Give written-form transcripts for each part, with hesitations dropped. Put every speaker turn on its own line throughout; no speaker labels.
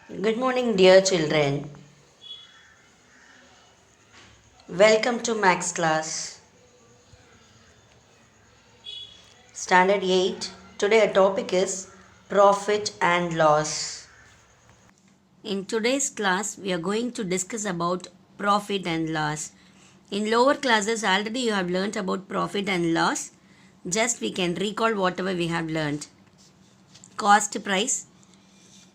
Good morning, dear children. Welcome to Max class, Standard 8. Today, our topic is profit and loss. In today's class, we are going to discuss about profit and loss. In lower classes, already you have learnt about profit and loss. Just we can recall whatever we have learnt. Cost price.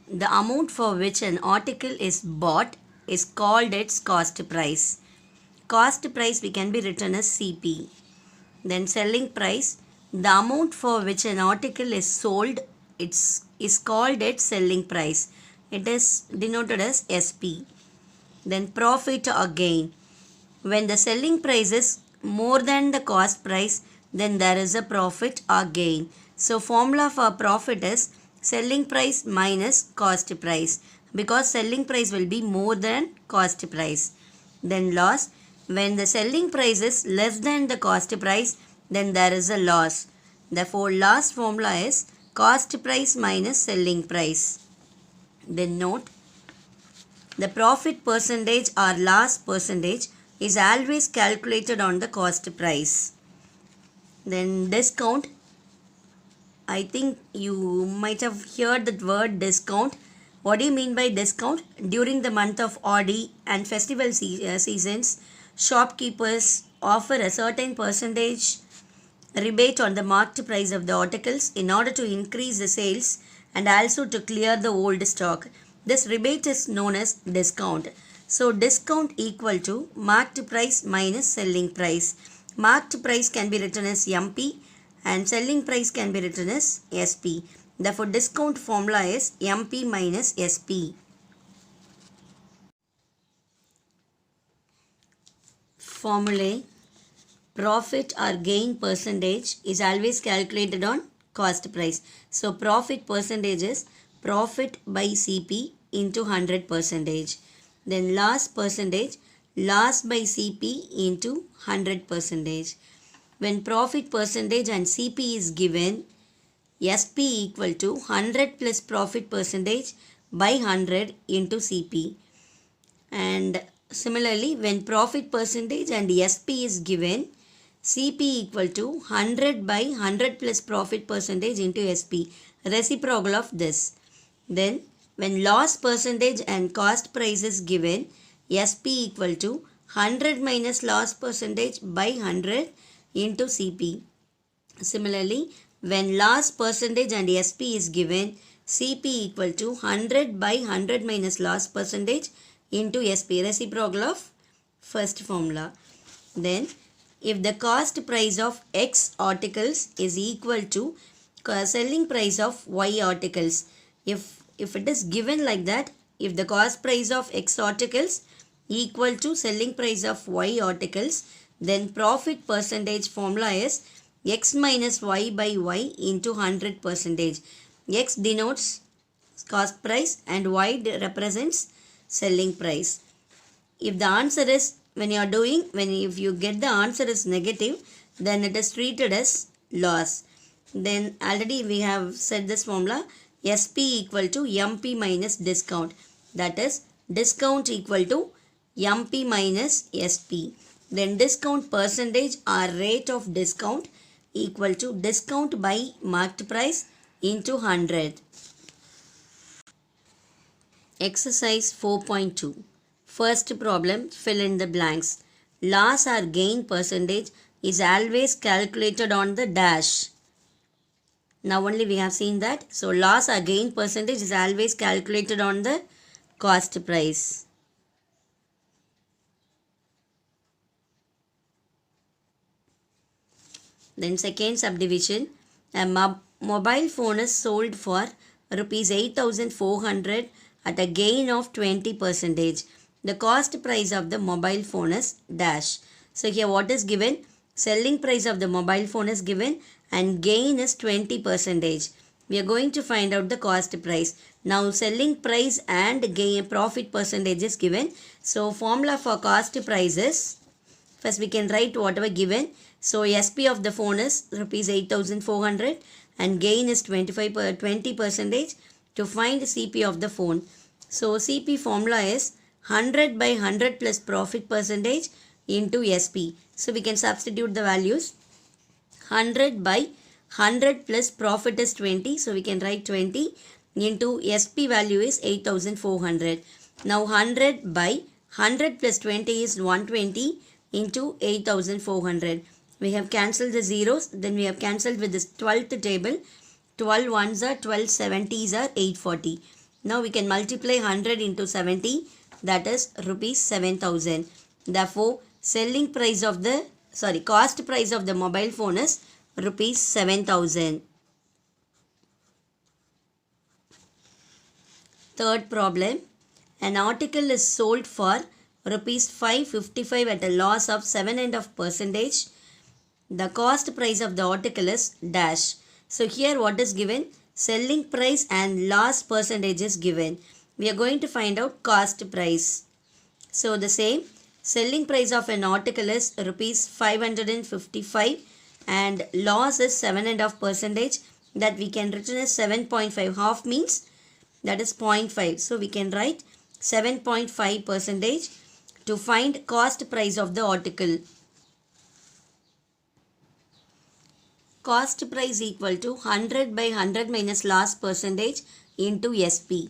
The amount for which an article is bought is called its cost price. Cost price we can be written as CP. Then selling price, the amount for which an article is sold, is called its selling price. It is denoted as SP. Then profit or gain. When the selling price is more than the cost price, then there is a profit or gain. So formula for profit is selling price minus cost price, because selling price will be more than cost price. Then loss, when the selling price is less than the cost price, then there is a loss. Therefore, loss formula is cost price minus selling price. Then note, the profit percentage or loss percentage is always calculated on the cost price. Then discount, I think you might have heard that word discount. What do you mean by discount? During the month of Audi and festival seasons, shopkeepers offer a certain percentage rebate on the marked price of the articles in order to increase the sales and also to clear the old stock. This rebate is known as discount. So discount equal to marked price minus selling price. Marked price can be written as MP and selling price can be written as SP. Therefore discount formula is MP minus SP. Formulae: profit or gain percentage is always calculated on cost price. So profit percentage is profit by CP into 100 percentage. Then loss percentage, loss by CP into 100 percentage. When profit percentage and CP is given, SP equal to 100 plus profit percentage by 100 into CP. And similarly, when profit percentage and SP is given, CP equal to 100 by 100 plus profit percentage into SP, reciprocal of this. Then when loss percentage and cost price is given, SP equal to 100 minus loss percentage by 100 into CP. Similarly, when loss percentage and SP is given, CP equal to 100 by 100 minus loss percentage into SP, reciprocal of first formula. Then if the cost price of X articles is equal to selling price of Y articles, if it is given like that, if the cost price of X articles equal to selling price of Y articles, then profit percentage formula is X minus Y by Y into 100 percentage. X denotes cost price and Y represents selling price. If the answer is, if you get the answer is negative, then it is treated as loss. Then already we have said this formula, SP equal to MP minus discount. That is discount equal to MP minus SP. Then discount percentage or rate of discount equal to discount by marked price into 100. Exercise 4.2. First problem, fill in the blanks. Loss or gain percentage is always calculated on the dash. Now only we have seen that. So loss or gain percentage is always calculated on the cost price. Then second subdivision, a mobile phone is sold for rupees 8,400 at a gain of 20%. The cost price of the mobile phone is dash. So here what is given? Selling price of the mobile phone is given and gain is 20%. We are going to find out the cost price. Now selling price and gain profit percentage is given. So formula for cost price is, first we can write whatever given. So SP of the phone is rupees 8,400 and gain is 20%. To find CP of the phone, So CP formula is 100 by 100 plus profit percentage into SP. So we can substitute the values. 100 by 100 plus profit is 20. So we can write 20 into SP value is 8400. Now 100 by 100 plus 20 is 120 into 8400. We have cancelled the zeros. Then we have cancelled with this 12th table. 12 ones are 12 70s are 840. Now we can multiply 100 into 70, that is rupees 7000. Therefore, cost price of the mobile phone is rupees 7000. Third problem, an article is sold for rupees 555 at a loss of 7.5%. The cost price of the article is dash. So here what is given? Selling price and loss percentage is given. We are going to find out cost price. So the same, selling price of an article is rupees 555 and loss is 7.5%, that we can written as 7.5. Half means that is 0.5. So we can write 7.5% to find cost price of the article. Cost price equal to 100 by 100 minus loss percentage into SP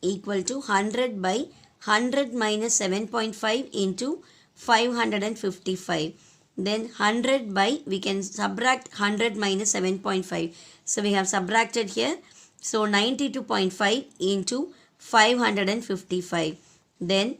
equal to 100 by 100 minus 7.5 into 555. Then 100 by, we can subtract 100 minus 7.5. So we have subtracted here. So 92.5 into 555. Then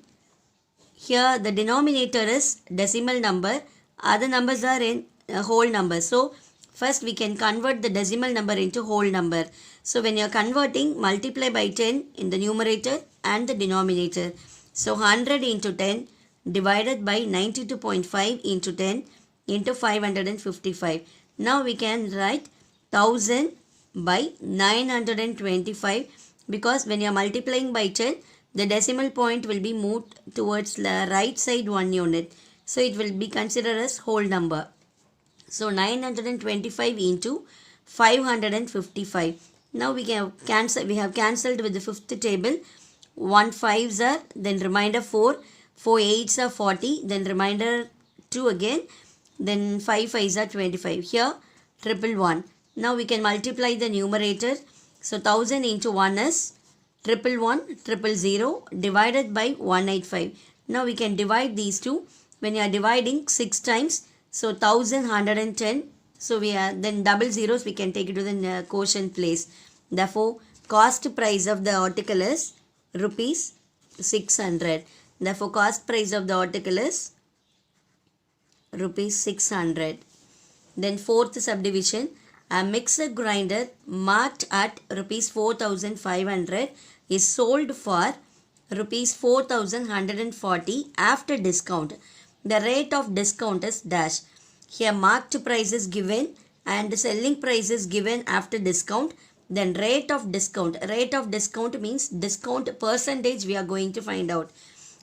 here the denominator is decimal number. Other numbers are in whole number. So first we can convert the decimal number into whole number. So when you are converting, multiply by 10 in the numerator and the denominator. So 100 into 10 divided by 92.5 into 10 into 555. Now we can write 1000 by 925, because when you are multiplying by 10, the decimal point will be moved towards the right side 1 unit. So it will be considered as whole number. So 925 into 555. Now we have cancelled with the fifth table. 1 5s are, then remainder 4. 4 8s are 40, then remainder 2 again, then 5 5s are 25. Here 111. Now we can multiply the numerator. So 1000 into 1 is 111, 000 divided by 185. Now we can divide these two. When you are dividing 6 times, so 1110. So we are, then double zeros we can take it to the quotient place. Therefore, cost price of the article is rupees 600. Therefore, cost price of the article is rupees 600. Then fourth subdivision, a mixer grinder marked at rupees 4500 is sold for rupees 4140 after discount. The rate of discount is dash. Here marked price is given and selling price is given after discount. Then rate of discount. Rate of discount means discount percentage we are going to find out.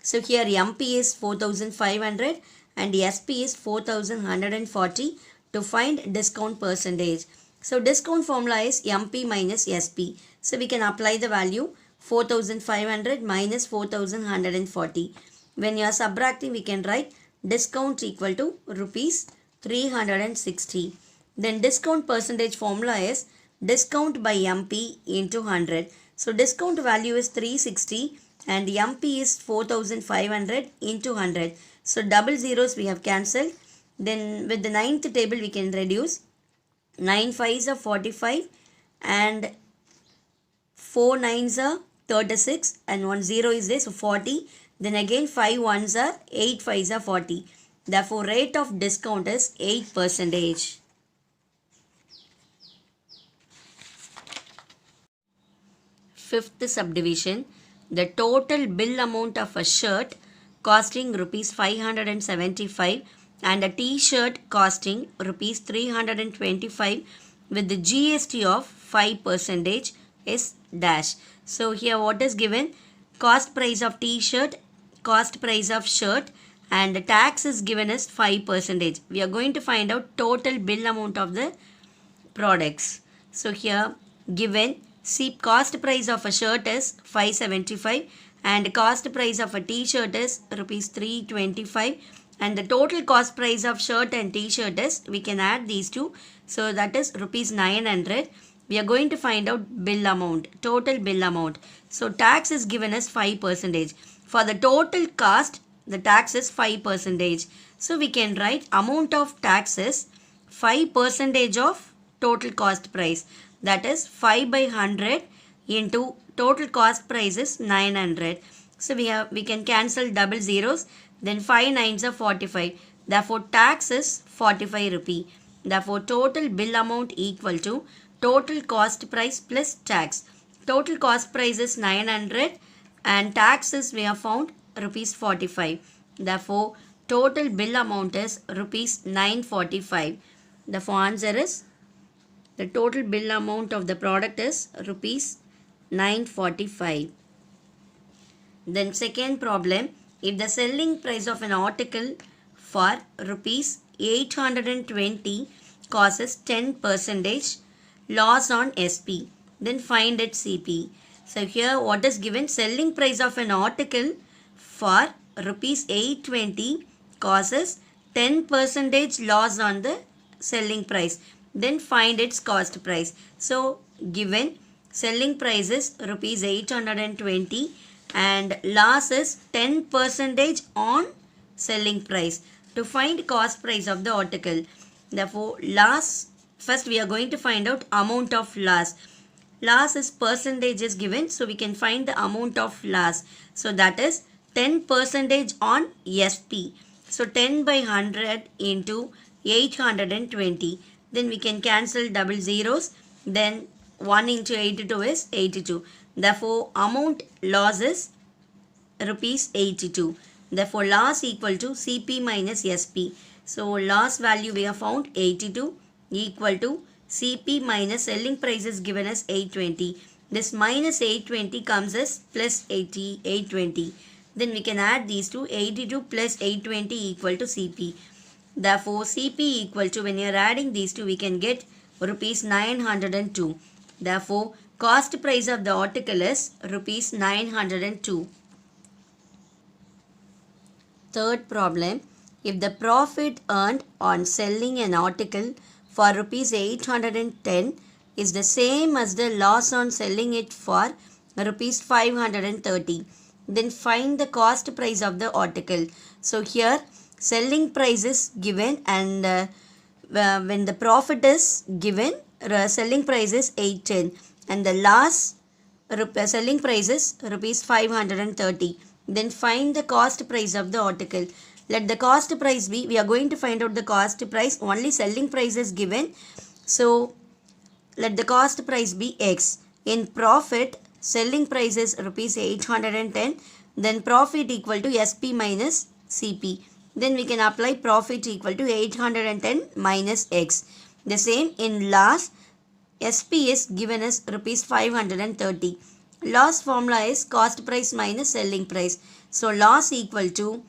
So here MP is 4500 and SP is 4140 to find discount percentage. So discount formula is MP minus SP. So we can apply the value 4500 minus 4140. When you are subtracting, we can write discount equal to rupees 360. Then discount percentage formula is discount by MP into 100. So discount value is 360 and MP is 4500 into 100. So double zeros we have cancelled. Then with the ninth table we can reduce. 9 5s are 45 and 4 9s are 36 and 1 0 is there, so 40. Then again 5 1s are 8 5s are 40. Therefore rate of discount is 8%. Fifth subdivision, the total bill amount of a shirt costing rupees 575 and a t-shirt costing rupees 325 with the GST of 5% is dash. So here what is given? Cost price of t-shirt, cost price of shirt, and the tax is given as 5%. We are going to find out total bill amount of the products. So here given See, cost price of a shirt is 575 and cost price of a t-shirt is rupees 325, and the total cost price of shirt and t-shirt is, we can add these two, so that is rupees 900. We are going to find out bill amount, total bill amount. So tax is given as 5%. For the total cost, the tax is 5%. So we can write amount of tax is 5% of total cost price. That is 5 by 100 into total cost price is 900. So we can cancel double zeros. Then 5 nines are 45. Therefore tax is 45 rupee. Therefore total bill amount equal to total cost price plus tax. Total cost price is 900 and tax is, we have found, rupees 45. Therefore total bill amount is rupees 945. Therefore answer is, the total bill amount of the product is rupees 945. Then second problem, if the selling price of an article for rupees 820 causes 10% loss on SP, then find its CP. So here what is given, selling price of an article for rupees 820 causes 10% loss on the selling price, then find its cost price. So given selling price is rupees 820 and loss is 10% on selling price. To find cost price of the article, therefore loss, first we are going to find out amount of loss. Loss is percentage is given, so we can find the amount of loss. So that is 10% on SP. So 10 by 100 into 820. Then we can cancel double zeros. Then 1 into 82 is 82. Therefore amount loss is rupees 82. Therefore loss equal to CP minus SP. So loss value we have found 82 equal to CP minus selling price is given as 820. This minus 820 comes as plus 820. Then we can add these two, 82 plus 820 equal to CP. Therefore CP equal to, when you are adding these two, we can get rupees 902. Therefore cost price of the article is rupees 902. Third problem, if the profit earned on selling an article for rupees 810 is the same as the loss on selling it for rupees 530, then find the cost price of the article. So here selling price is given, and when the profit is given, selling price is 810 and the loss selling price is rupees 530. Then find the cost price of the article. Let the cost price be, we are going to find out the cost price, only selling price is given. So let the cost price be X. In profit, selling price is rupees 810, then profit equal to SP minus CP. Then we can apply profit equal to 810 minus X. The same in loss, SP is given as rupees 530. Loss formula is cost price minus selling price. So loss equal to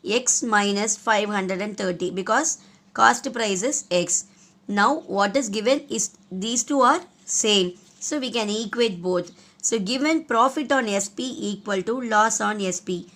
X minus 530 because cost price is X. Now what is given is these two are same. So we can equate both. So given profit on SP equal to loss on SP.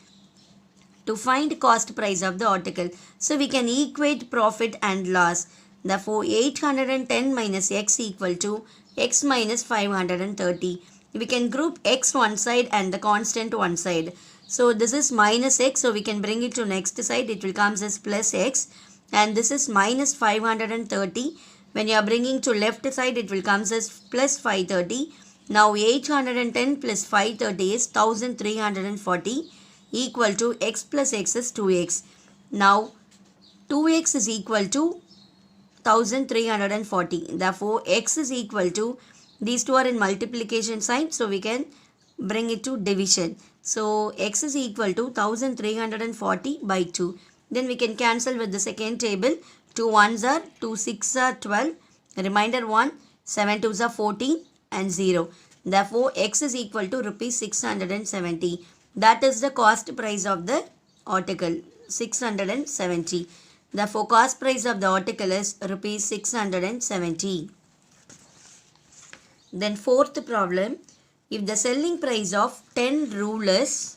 To find cost price of the article, so we can equate profit and loss. Therefore 810 minus X equal to X minus 530. We can group X one side and the constant one side. So this is minus X, so we can bring it to next side. It will come as plus X, and this is minus 530. When you are bringing to left side, it will come as plus 530. Now 810 plus 530 is 1340 equal to X plus X is 2X. Now 2X is equal to 1340. Therefore X is equal to, these two are in multiplication sign, so we can bring it to division. So X is equal to 1340 by 2. Then we can cancel with the second table. 2 1s are 2 6 are 12. Remainder 1. 7 2s are 14 and 0. Therefore X is equal to rupees 670. That is the cost price of the article, 670. Therefore cost price of the article is rupees 670. Then fourth problem, if the selling price of 10 rulers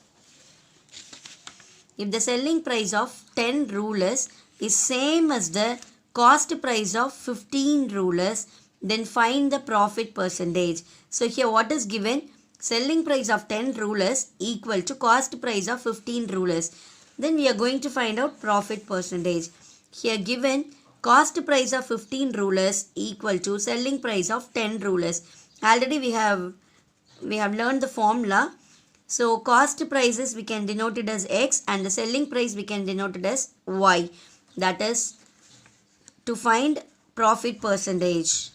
is same as the cost price of 15 rulers, then find the profit percentage. So here what is given? Selling price of 10 rulers equal to cost price of 15 rulers. Then we are going to find out profit percentage. Here given cost price of 15 rulers equal to selling price of 10 rulers. Already we have learned the formula. So cost prices we can denote it as X and the selling price we can denote it as Y. That is to find profit percentage.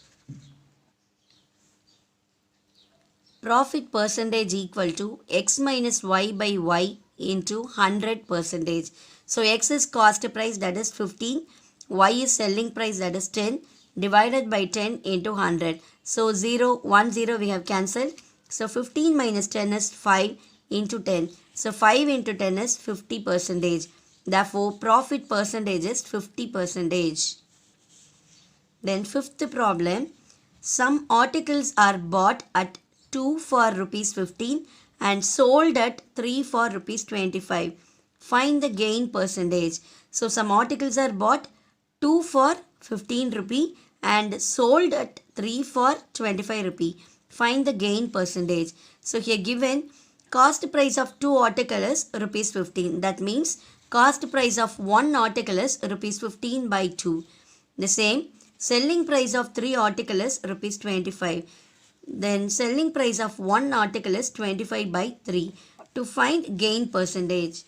Profit percentage equal to X minus Y by Y into 100 percentage. So X is cost price, that is 15. Y is selling price, that is 10, divided by 10 into 100. So 0, 1, 0 we have cancelled. So 15 minus 10 is 5 into 10. So 5 into 10 is 50 percentage. Therefore, profit percentage is 50 percentage. Then fifth problem, some articles are bought at 2 for rupees 15 and sold at 3 for rupees 25. Find the gain percentage. So some articles are bought 2 for 15 rupee and sold at 3 for 25 rupee. Find the gain percentage. So here given cost price of 2 articles is rupees 15. That means cost price of 1 article is rupees 15 by 2. The same selling price of 3 articles is rupees 25. Then selling price of 1 article is 25 by 3. To find gain percentage.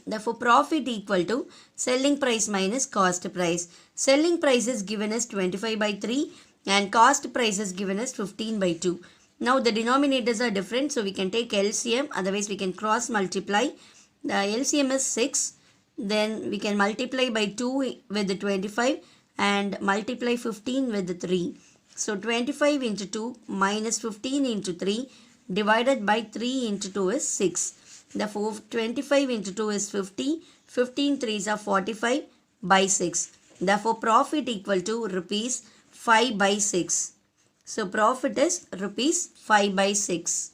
Therefore, profit equal to selling price minus cost price. Selling price is given as 25 by 3 and cost price is given as 15 by 2. Now the denominators are different, so we can take LCM, otherwise we can cross multiply. The LCM is 6, then we can multiply by 2 with the 25 and multiply 15 with the 3. So 25 into 2 minus 15 into 3 divided by 3 into 2 is 6. Therefore 25 into 2 is 50. 15 3s are 45 by 6. Therefore profit equal to rupees 5 by 6. So profit is rupees 5 by 6.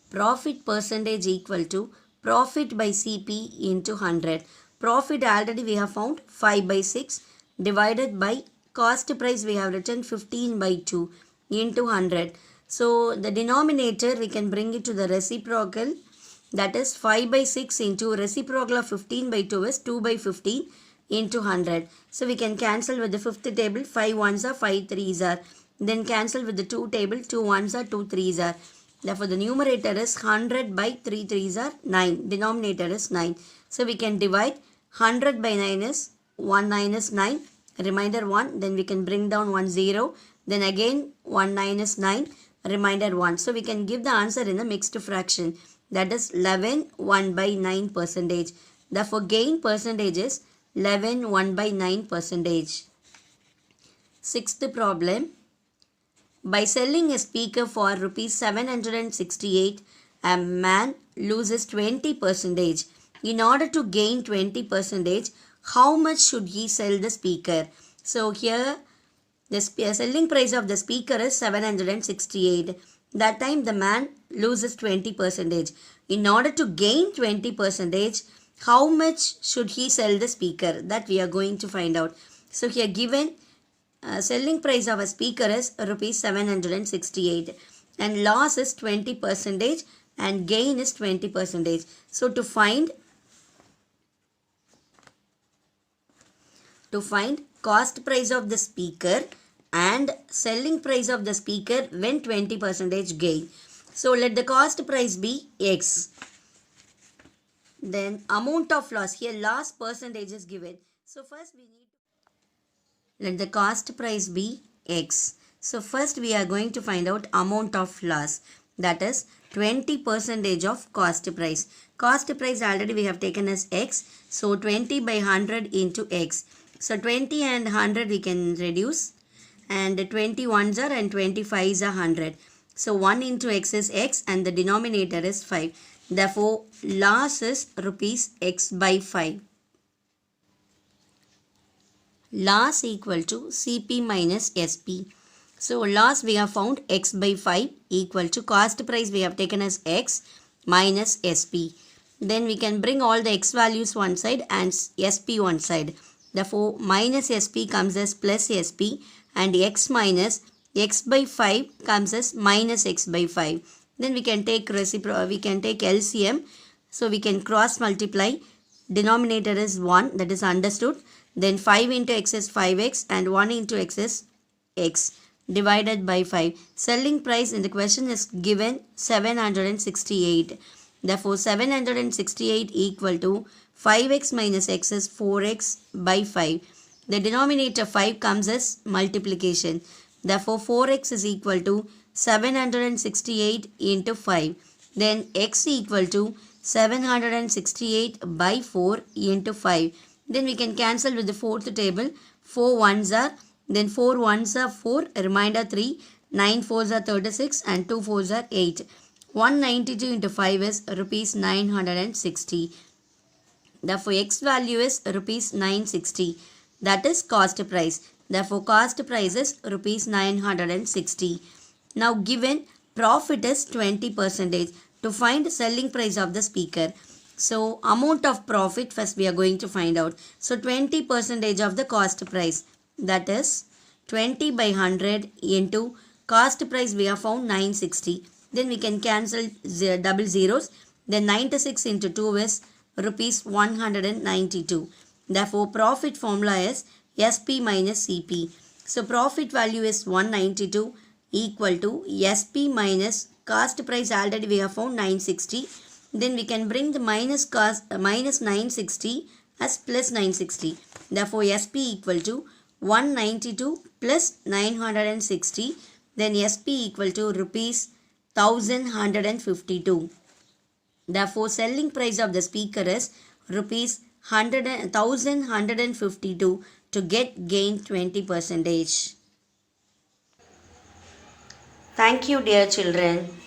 Profit percentage equal to profit by CP into 100. Profit already we have found 5 by 6 divided by cost price we have written 15 by 2 into 100. So the denominator we can bring it to the reciprocal, that is 5 by 6 into reciprocal of 15 by 2 is 2 by 15 into 100. So we can cancel with the fifth table, 5 1s are 5 3s are. Then cancel with the 2 table, 2 1s are 2 3s are. Therefore the numerator is 100 by 3 3s are 9. Denominator is 9. So we can divide 100 by 9 is 1 9 is 9. Remainder 1. Then we can bring down 1 0. Then again 1 9 is 9. Remainder 1. So we can give the answer in a mixed fraction. That is 11 1 by 9 percentage. Therefore gain percentage is 11 1 by 9 percentage. Sixth problem. By selling a speaker for rupees 768, a man loses 20 percentage. In order to gain 20 percentage, how much should he sell the speaker? So here the selling price of the speaker is 768. That time the man loses 20 percentage. In order to gain 20 percentage, how much should he sell the speaker? That we are going to find out. So here given selling price of a speaker is rupees 768 and loss is 20 percentage and gain is 20 percentage. So to find cost price of the speaker and selling price of the speaker when 20 percentage gain. So let the cost price be X. Then amount of loss, here loss percentage is given. So first we need to let the cost price be X. So first we are going to find out amount of loss, that is 20 percentage of cost price. Cost price already we have taken as X. So 20 by 100 into X. So 20 and 100 we can reduce and 21s are and 25s are 100. So 1 into X is X and the denominator is 5. Therefore loss is rupees X by 5. Loss equal to CP minus SP. So loss we have found x by 5 equal to cost price we have taken as x minus SP. Then we can bring all the x values one side and SP one side. Therefore minus SP comes as plus SP and x minus x by 5 comes as minus x by 5. Then we can take LCM. So we can cross multiply. Denominator is 1, that is understood. Then 5 into x is 5x and 1 into x is x divided by 5. Selling price in the question is given 768. Therefore 768 equal to 5x minus x is 4x by 5. The denominator 5 comes as multiplication. Therefore 4x is equal to 768 into 5. Then x equal to 768 by 4 into 5. Then we can cancel with the fourth table. 4 ones are, then 4 ones are 4, remainder 3, 9 fours are 36 and 2 fours are 8. 192 into 5 is rupees 960. Therefore x value is rupees 960. That is cost price. Therefore cost price is rupees 960. Now given profit is 20%. To find selling price of the speaker. So amount of profit first we are going to find out. So 20% of the cost price. That is 20 by 100 into cost price we have found 960. Then we can cancel double zeros. Then 96 into 2 is rupees 192. Therefore profit formula is SP minus CP. So profit value is 192 equal to SP minus cost price already we have found 960. Then we can bring the minus 960 as plus 960. Therefore SP equal to 192 plus 960. Then SP equal to rupees 1152. Therefore selling price of the speaker is rupees 1152 to get gain 20%. Thank you dear children.